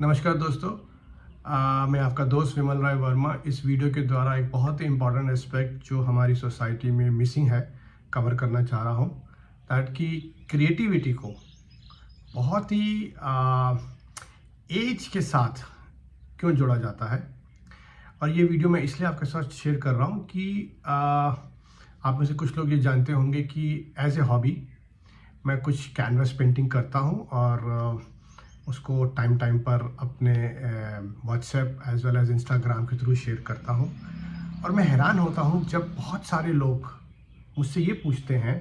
नमस्कार दोस्तों। मैं आपका दोस्त विमल राय वर्मा इस वीडियो के द्वारा एक बहुत ही इम्पॉर्टेंट एस्पेक्ट जो हमारी सोसाइटी में मिसिंग है कवर करना चाह रहा हूँ। दैट कि क्रिएटिविटी को बहुत ही एज के साथ क्यों जोड़ा जाता है। और ये वीडियो मैं इसलिए आपके साथ शेयर कर रहा हूँ कि आप में से कुछ लोग ये जानते होंगे कि एज ए हॉबी मैं कुछ कैनवस पेंटिंग करता हूँ और उसको टाइम टाइम पर अपने WhatsApp as well as Instagram के थ्रू शेयर करता हूँ। और मैं हैरान होता हूँ जब बहुत सारे लोग मुझसे ये पूछते हैं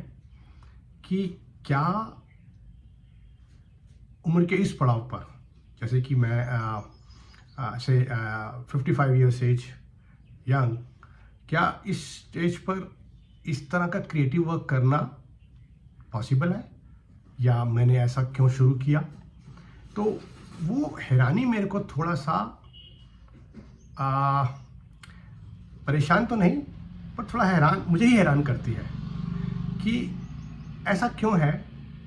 कि क्या उम्र के इस पड़ाव पर, जैसे कि मैं से 55 ईयर्स एज यंग, क्या इस स्टेज पर इस तरह का क्रिएटिव वर्क करना पॉसिबल है या मैंने ऐसा क्यों शुरू किया। तो वो हैरानी मेरे को थोड़ा सा परेशान तो नहीं पर थोड़ा मुझे ही हैरान करती है कि ऐसा क्यों है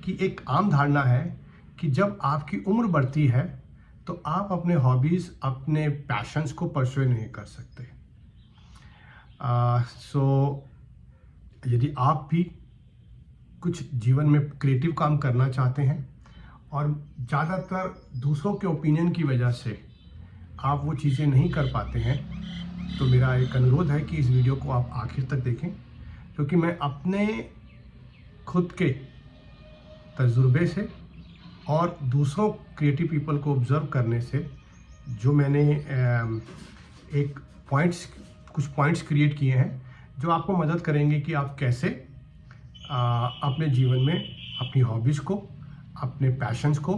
कि एक आम धारणा है कि जब आपकी उम्र बढ़ती है तो आप अपने हॉबीज़, अपने पैशंस को परस्यू नहीं कर सकते। यदि आप भी कुछ जीवन में क्रिएटिव काम करना चाहते हैं और ज़्यादातर दूसरों के ओपिनियन की वजह से आप वो चीज़ें नहीं कर पाते हैं, तो मेरा एक अनुरोध है कि इस वीडियो को आप आखिर तक देखें, क्योंकि मैं अपने खुद के तजुर्बे से और दूसरों क्रिएटिव पीपल को ऑब्ज़र्व करने से जो मैंने कुछ पॉइंट्स क्रिएट किए हैं जो आपको मदद करेंगे कि आप कैसे अपने जीवन में अपनी हॉबीज़ को, अपने पैशंस को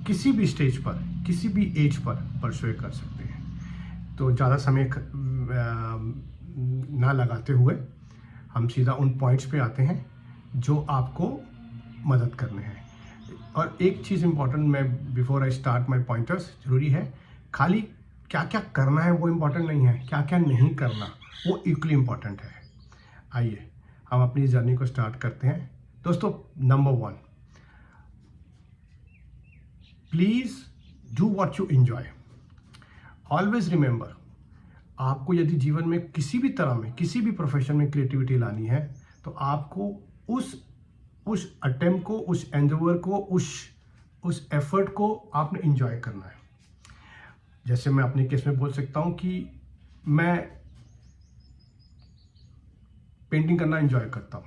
किसी भी स्टेज पर, किसी भी एज पर परस्यू कर सकते हैं। तो ज़्यादा समय ना लगाते हुए हम सीधा उन पॉइंट्स पे आते हैं जो आपको मदद करने हैं। और एक चीज़ इम्पॉर्टेंट, मैं before I start my pointers, ज़रूरी है खाली क्या क्या करना है वो इम्पॉर्टेंट नहीं है, क्या क्या नहीं करना वो इक्वली इम्पॉर्टेंट है। आइए हम अपनी जर्नी को स्टार्ट करते हैं। दोस्तों, number 1, please do what you enjoy. Always remember, आपको यदि जीवन में किसी भी तरह में, किसी भी प्रोफेशन में क्रिएटिविटी लानी है तो आपको उस अटेम्प्ट को, उस एंडेवर को, उस एफर्ट को आपने एंजॉय करना है। जैसे मैं अपने केस में बोल सकता हूँ कि मैं पेंटिंग करना एंजॉय करता हूँ।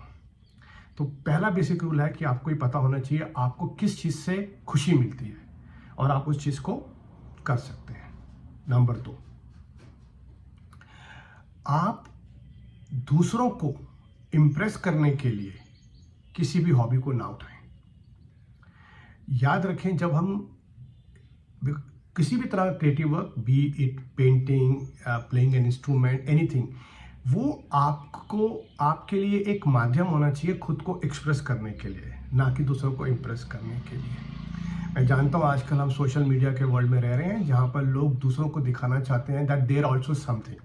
तो पहला बेसिक रूल है कि आपको ये पता होना चाहिए आपको किस चीज़ से खुशी मिलती है और आप उस चीज़ को कर सकते हैं। नंबर 2, आप दूसरों को इम्प्रेस करने के लिए किसी भी हॉबी को ना उठाएं। याद रखें, जब हम किसी भी तरह का creative work, B it painting, playing an instrument, anything, वो आपको, आपके लिए एक माध्यम होना चाहिए खुद को एक्सप्रेस करने के लिए, ना कि दूसरों को इम्प्रेस करने के लिए। मैं जानता हूँ आजकल हम सोशल मीडिया के वर्ल्ड में रह रहे हैं जहाँ पर लोग दूसरों को दिखाना चाहते हैं दैट देयर आल्सो समथिंग।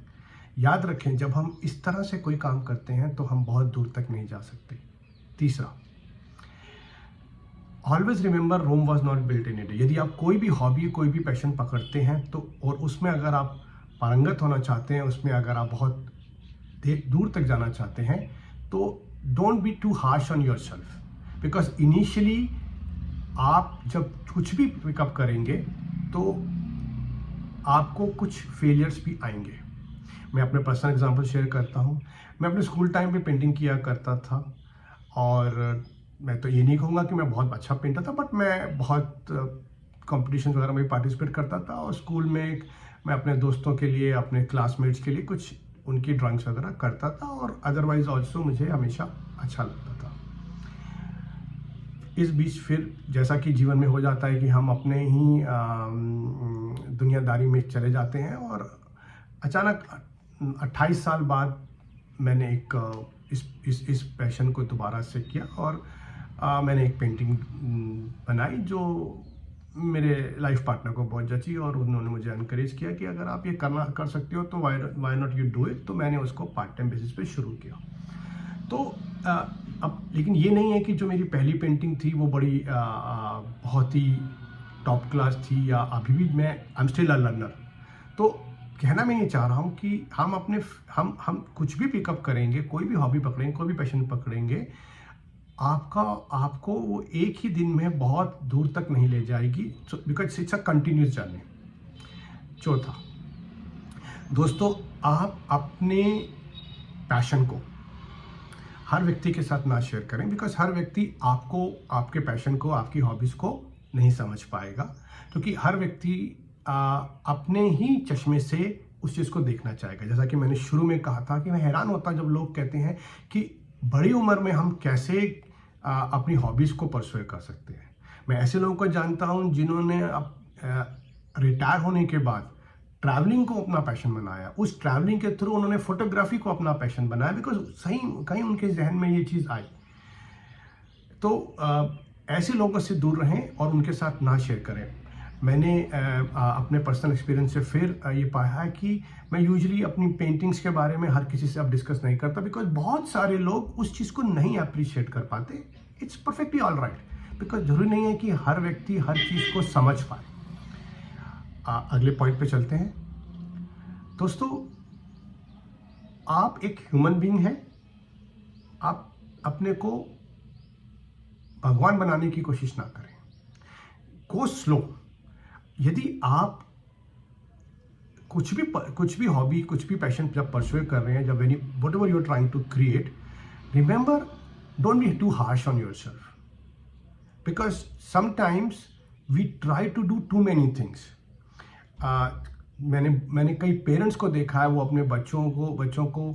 याद रखें, जब हम इस तरह से कोई काम करते हैं तो हम बहुत दूर तक नहीं जा सकते। तीसरा, always remember, Rome was not built in a day. यदि आप कोई भी हॉबी, कोई भी पैशन पकड़ते हैं तो, और उसमें अगर आप पारंगत होना चाहते हैं, उसमें अगर आप बहुत दूर तक जाना चाहते हैं, तो don't be too harsh on your self, because initially आप जब कुछ भी पिकअप करेंगे तो आपको कुछ फेलियर्स भी आएंगे। मैं अपने पर्सनल एग्जांपल शेयर करता हूँ। मैं अपने स्कूल टाइम पे पेंटिंग किया करता था और मैं तो ये नहीं कहूँगा कि मैं बहुत अच्छा पेंटर था, बट मैं बहुत कॉम्पिटिशन वगैरह में पार्टिसिपेट करता था। और स्कूल में मैं अपने दोस्तों के लिए, अपने क्लासमेट्स के लिए कुछ उनकी ड्राइंग्स वगैरह करता था और अदरवाइज ऑल्सो मुझे हमेशा अच्छा लगता था। इस बीच फिर जैसा कि जीवन में हो जाता है कि हम अपने ही दुनियादारी में चले जाते हैं और अचानक 28 साल बाद मैंने इस पैशन को दोबारा से किया और मैंने एक पेंटिंग बनाई जो मेरे लाइफ पार्टनर को बहुत जची और उन्होंने मुझे एनकरेज किया कि अगर आप ये कर सकते हो तो why not you do it. तो मैंने उसको पार्ट टाइम बेसिस पे शुरू किया। तो अब लेकिन ये नहीं है कि जो मेरी पहली पेंटिंग थी वो बड़ी बहुत ही टॉप क्लास थी या अभी भी मैं I am still a learner. तो कहना मैं ये चाह रहा हूँ कि हम कुछ भी पिकअप करेंगे, कोई भी हॉबी पकड़ेंगे, कोई भी पैशन पकड़ेंगे, आपको वो एक ही दिन में बहुत दूर तक नहीं ले जाएगी, because it's a continuous journey. चौथा, दोस्तों, आप अपने पैशन को हर व्यक्ति के साथ ना शेयर करें, बिकॉज हर व्यक्ति आपको, आपके पैशन को, आपकी हॉबीज़ को नहीं समझ पाएगा, क्योंकि हर व्यक्ति अपने ही चश्मे से उस चीज़ को देखना चाहेगा। जैसा कि मैंने शुरू में कहा था कि मैं हैरान होता जब लोग कहते हैं कि बड़ी उम्र में हम कैसे अपनी हॉबीज़ को परस्यू कर सकते हैं। मैं ऐसे लोगों को जानता हूं जिन्होंने रिटायर होने के बाद ट्रैवलिंग को अपना पैशन बनाया, उस ट्रैवलिंग के थ्रू उन्होंने फोटोग्राफी को अपना पैशन बनाया, बिकॉज सही कहीं उनके जहन में ये चीज़ आई। तो ऐसे लोगों से दूर रहें और उनके साथ ना शेयर करें। मैंने अपने पर्सनल एक्सपीरियंस से फिर ये पाया है कि मैं यूजुअली अपनी पेंटिंग्स के बारे में हर किसी से अब डिस्कस नहीं करता, बिकॉज बहुत सारे लोग उस चीज़ को नहीं अप्रिशिएट कर पाते। It's perfectly all right, because जरूरी नहीं है कि हर व्यक्ति हर चीज़ को समझ पाए। अगले पॉइंट पे चलते हैं। दोस्तों, आप एक ह्यूमन बीइंग हैं, आप अपने को भगवान बनाने की कोशिश ना करें, गो स्लो। यदि आप कुछ भी हॉबी, कुछ भी पैशन जब परस्यू कर रहे हैं, जब whatever you are trying to create, remember, don't be too harsh on yourself, because sometimes we try to do too many things. मैंने कई पेरेंट्स को देखा है, वो अपने बच्चों को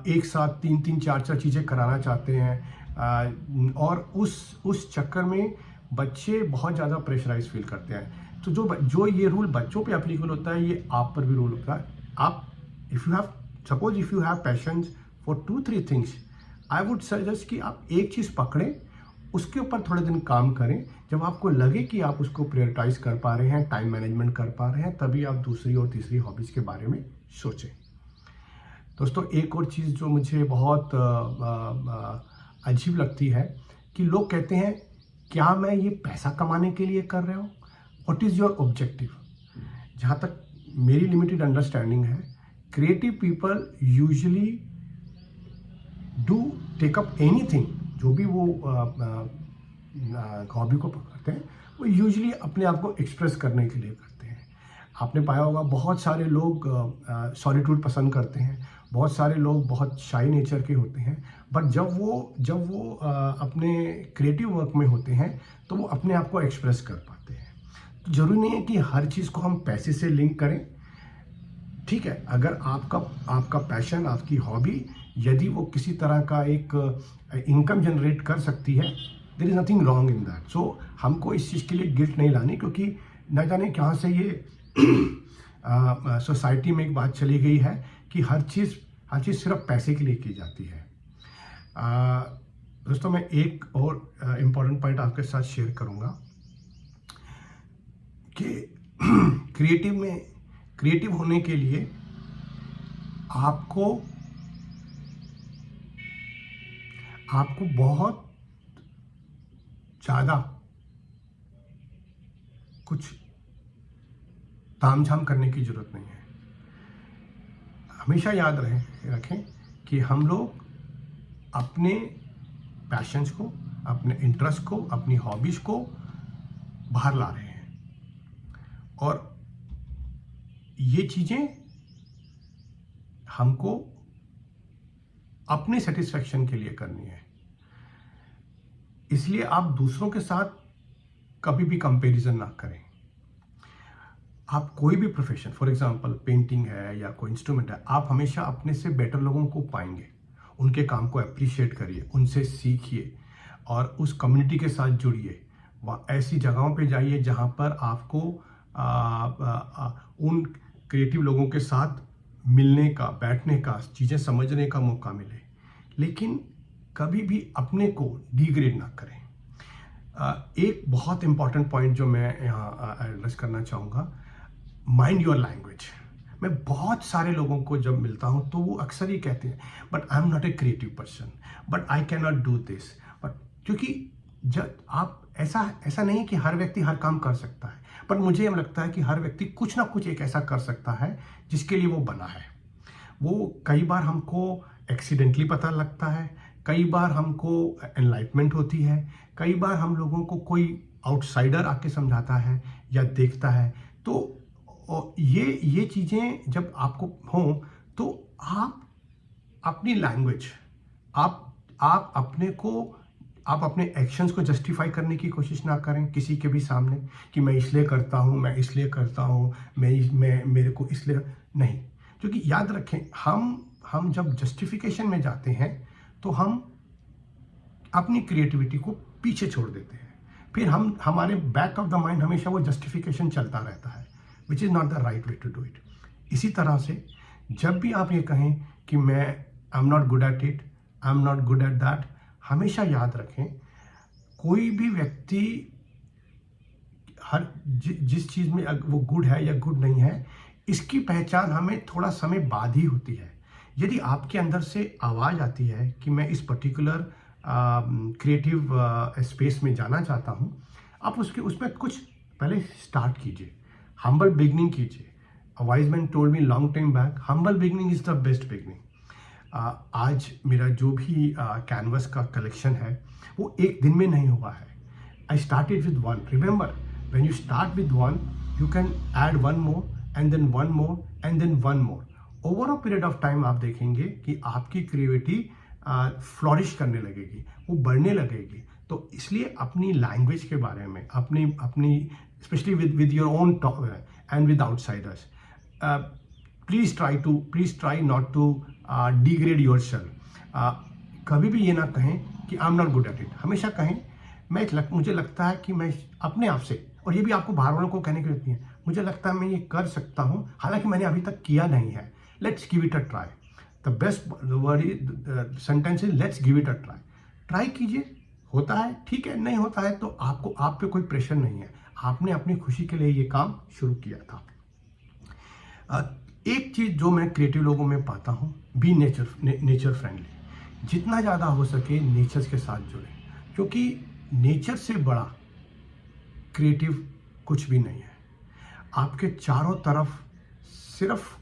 एक साथ 3-3, 4-4 चीज़ें कराना चाहते हैं, और उस चक्कर में बच्चे बहुत ज़्यादा प्रेशराइज फील करते हैं। तो जो ये रूल बच्चों पे एप्लीकेबल होता है, ये आप पर भी रूल होता है। आप if you have patience for 2-3 things, I would suggest कि आप एक चीज़ पकड़ें, उसके ऊपर थोड़े दिन काम करें। जब आपको लगे कि आप उसको प्रायोरिटाइज कर पा रहे हैं, टाइम मैनेजमेंट कर पा रहे हैं, तभी आप दूसरी और तीसरी हॉबीज़ के बारे में सोचें। दोस्तों, एक और चीज़ जो मुझे बहुत अजीब लगती है कि लोग कहते हैं, क्या मैं ये पैसा कमाने के लिए कर रहा हूँ? What is your objective? जहाँ तक मेरी लिमिटेड अंडरस्टैंडिंग है, creative people usually do take up anything, जो भी वो हॉबी को पकड़ते हैं, वो यूजुअली अपने आप को एक्सप्रेस करने के लिए करते हैं। आपने पाया होगा बहुत सारे लोग सॉलिट्यूड पसंद करते हैं, बहुत सारे लोग बहुत शाई नेचर के होते हैं, बट जब वो अपने क्रिएटिव वर्क में होते हैं तो वो अपने आप को एक्सप्रेस कर पाते हैं। तो जरूरी नहीं है कि हर चीज़ को हम पैसे से लिंक करें। ठीक है, अगर आपका पैशन, आपकी हॉबी, यदि वो किसी तरह का एक इनकम जनरेट कर सकती है, there is nothing wrong in that. So हमको इस चीज़ के लिए गिल्ट नहीं लानी, क्योंकि न जाने कहाँ से ये सोसाइटी में एक बात चली गई है कि हर चीज़ सिर्फ पैसे के लिए की जाती है। दोस्तों, मैं एक और इम्पॉर्टेंट पॉइंट आपके साथ शेयर करूँगा कि क्रिएटिव होने के लिए आपको बहुत ज़्यादा कुछ तामझाम करने की ज़रूरत नहीं है। हमेशा याद रखें कि हम लोग अपने पैशंस को, अपने इंटरेस्ट को, अपनी हॉबीज़ को बाहर ला रहे हैं, और ये चीज़ें हमको अपने सेटिस्फैक्शन के लिए करनी है। इसलिए आप दूसरों के साथ कभी भी कंपैरिजन ना करें। आप कोई भी प्रोफेशन, फॉर एग्जांपल पेंटिंग है या कोई इंस्ट्रूमेंट है, आप हमेशा अपने से बेटर लोगों को पाएंगे। उनके काम को अप्रिशिएट करिए, उनसे सीखिए और उस कम्युनिटी के साथ जुड़िए। ऐसी जगहों पे जाइए जहाँ पर आपको उन क्रिएटिव लोगों के साथ मिलने का, बैठने का, चीज़ें समझने का मौका मिले। लेकिन कभी भी अपने को डिग्रेड ना करें। एक बहुत इंपॉर्टेंट पॉइंट जो मैं यहाँ एड्रेस करना चाहूँगा, माइंड योर लैंग्वेज। मैं बहुत सारे लोगों को जब मिलता हूँ तो वो अक्सर ही कहते हैं, but I am not a creative person, but I can not do this. But क्योंकि जब आप ऐसा नहीं कि हर व्यक्ति हर काम कर सकता है। पर मुझे लगता है कि हर व्यक्ति कुछ ना कुछ एक ऐसा कर सकता है जिसके लिए वो बना है। वो कई बार हमको एक्सीडेंटली पता लगता है, कई बार हमको एनलाइटमेंट होती है, कई बार हम लोगों को कोई आउटसाइडर आके समझाता है या देखता है। तो ये चीज़ें जब आपको हों तो आप अपनी लैंग्वेज, आप अपने एक्शंस को जस्टिफाई करने की कोशिश ना करें किसी के भी सामने कि मैं इसलिए करता हूँ, मैं मेरे को इसलिए नहीं। क्योंकि याद रखें, हम जब जस्टिफिकेशन में जाते हैं तो हम अपनी क्रिएटिविटी को पीछे छोड़ देते हैं। फिर हमारे बैक ऑफ द माइंड हमेशा वो जस्टिफिकेशन चलता रहता है, which is not the right way to do it. इसी तरह से जब भी आप ये कहें कि I am not good at it, I am not good at that, हमेशा याद रखें कोई भी व्यक्ति जिस चीज़ में वो गुड है या गुड नहीं है, इसकी पहचान हमें थोड़ा समय बाद ही होती है। यदि आपके अंदर से आवाज़ आती है कि मैं इस पर्टिकुलर क्रिएटिव स्पेस में जाना चाहता हूँ, आप उसमें कुछ पहले स्टार्ट कीजिए, हम्बल बिगनिंग कीजिए। A wise man told me long time back, humble beginning is the best beginning. आज मेरा जो भी कैनवस का कलेक्शन है वो एक दिन में नहीं हुआ है। I started with one. Remember, when you start with one, you can add one more and then one more and then one more. Over a period of time आप देखेंगे कि आपकी क्रिएटिविटी फ्लॉरिश करने लगेगी, वो बढ़ने लगेगी। तो इसलिए अपनी लैंग्वेज के बारे में, अपनी specially with your own talk and with outsiders, please try not to degrade yourself. कभी भी ये ना कहें कि I am not good at it. हमेशा कहें मुझे लगता है कि मैं अपने आप से, और ये भी आपको बाहर वालों को कहने की जरूरत नहीं है, मुझे लगता है मैं ये कर सकता हूँ, हालांकि मैंने अभी तक किया नहीं है। Let's give it a try. The best word sentence is let's give it a try. Try कीजिए, होता है ठीक है, नहीं होता है तो आप पे कोई प्रेशर नहीं है, आपने अपनी खुशी के लिए ये काम शुरू किया था। एक चीज़ जो मैं क्रिएटिव लोगों में पाता हूँ, बी नेचर फ्रेंडली। जितना ज़्यादा हो सके नेचर के साथ जुड़े, क्योंकि नेचर से बड़ा क्रिएटिव कुछ भी नहीं है। आपके चारों तरफ सिर्फ,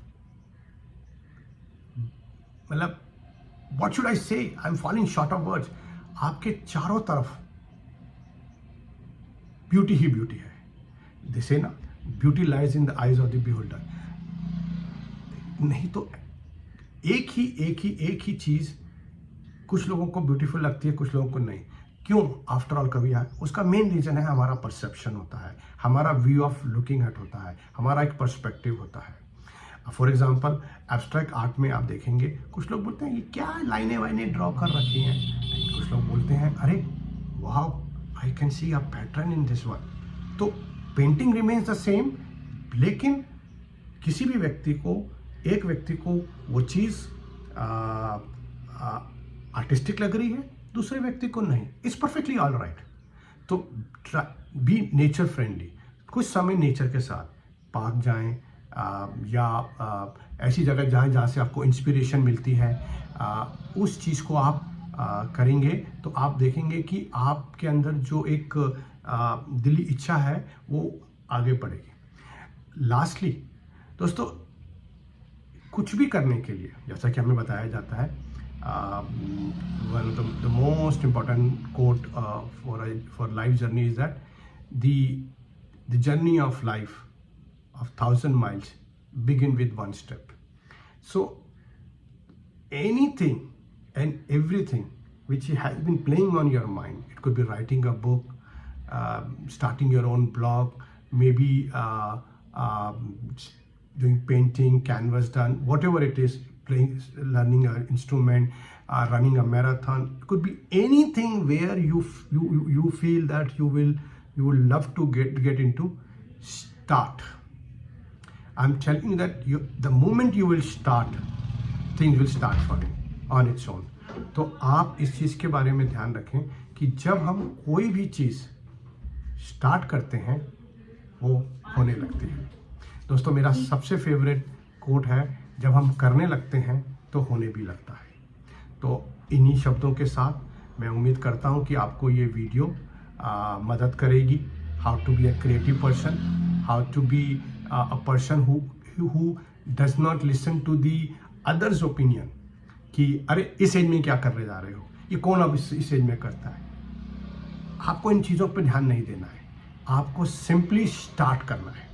मतलब व्हाट शुड आई से, I am falling short of words, आपके चारों तरफ ब्यूटी ही ब्यूटी है। दे से ना, beauty lies in the eyes of the beholder. नहीं तो एक ही चीज कुछ लोगों को ब्यूटीफुल लगती है, कुछ लोगों को नहीं। क्यों? आफ्टर ऑल कभी है, उसका मेन रीजन है हमारा परसेप्शन होता है, हमारा व्यू ऑफ लुकिंग एट होता है, हमारा एक पर्सपेक्टिव होता है। फॉर एग्जाम्पल, एब्स्ट्रैक्ट आर्ट में आप देखेंगे कुछ लोग बोलते हैं ये क्या लाइनें वाइनें ड्रॉ कर रखी हैं, कुछ लोग बोलते हैं अरे wow, I can see a pattern in this one. तो पेंटिंग रिमेन्स द सेम, लेकिन किसी भी एक व्यक्ति को वो चीज़ आर्टिस्टिक लग रही है, दूसरे व्यक्ति को नहीं। It's perfectly all right. तो बी नेचर फ्रेंडली। कुछ समय नेचर के साथ पार्क जाएं, या ऐसी जगह जाएं जहाँ से आपको इंस्पिरेशन मिलती है, उस चीज़ को आप करेंगे तो आप देखेंगे कि आपके अंदर जो एक दिली इच्छा है वो आगे बढ़ेगी। लास्टली दोस्तों, कुछ भी करने के लिए, जैसा कि हमें बताया जाता है, one of the most important quote for life journey is that the journey of life of 1,000 miles begin with one step. So anything and everything which has been playing on your mind, it could be writing a book, starting your own blog, maybe doing painting, canvas done, whatever it is, learning an instrument, running a marathon. It could be anything where you feel that you will love to get into. Start. I'm telling you that the moment you will start, things will start falling on its own. तो आप इस चीज़ के बारे में ध्यान रखें कि जब हम कोई भी चीज़ स्टार्ट करते हैं वो होने लगती है। दोस्तों, मेरा सबसे फेवरेट कोट है, जब हम करने लगते हैं तो होने भी लगता है। तो इन्हीं शब्दों के साथ मैं उम्मीद करता हूँ कि आपको ये वीडियो मदद करेगी, how to be a creative person. how to be a person who does not listen to the others opinion कि अरे इस एज में क्या करने जा रहे हो, ये कौन अब इस एज में करता है। आपको इन चीज़ों पर ध्यान नहीं देना है, आपको सिंपली स्टार्ट करना है।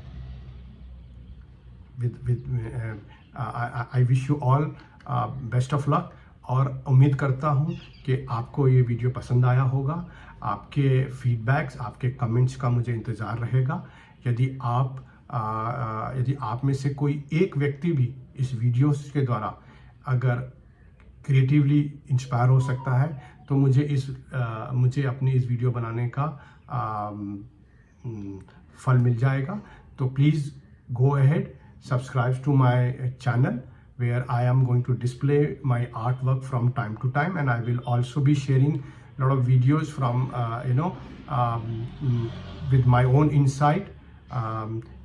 I wish you all best of luck, और उम्मीद करता हूँ कि आपको ये वीडियो पसंद आया होगा। आपके फीडबैक्स, आपके कमेंट्स का मुझे इंतज़ार रहेगा। यदि आप में से कोई एक व्यक्ति भी इस वीडियो के द्वारा अगर क्रिएटिवली इंस्पायर हो सकता है तो मुझे अपनी इस वीडियो बनाने का फल मिल जाएगा। तो please go ahead, subscribe to my channel where I am going to display my artwork from time to time, and I will also be sharing a lot of videos from with my own insight।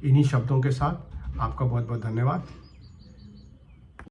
इन्हीं शब्दों के साथ आपका बहुत बहुत धन्यवाद।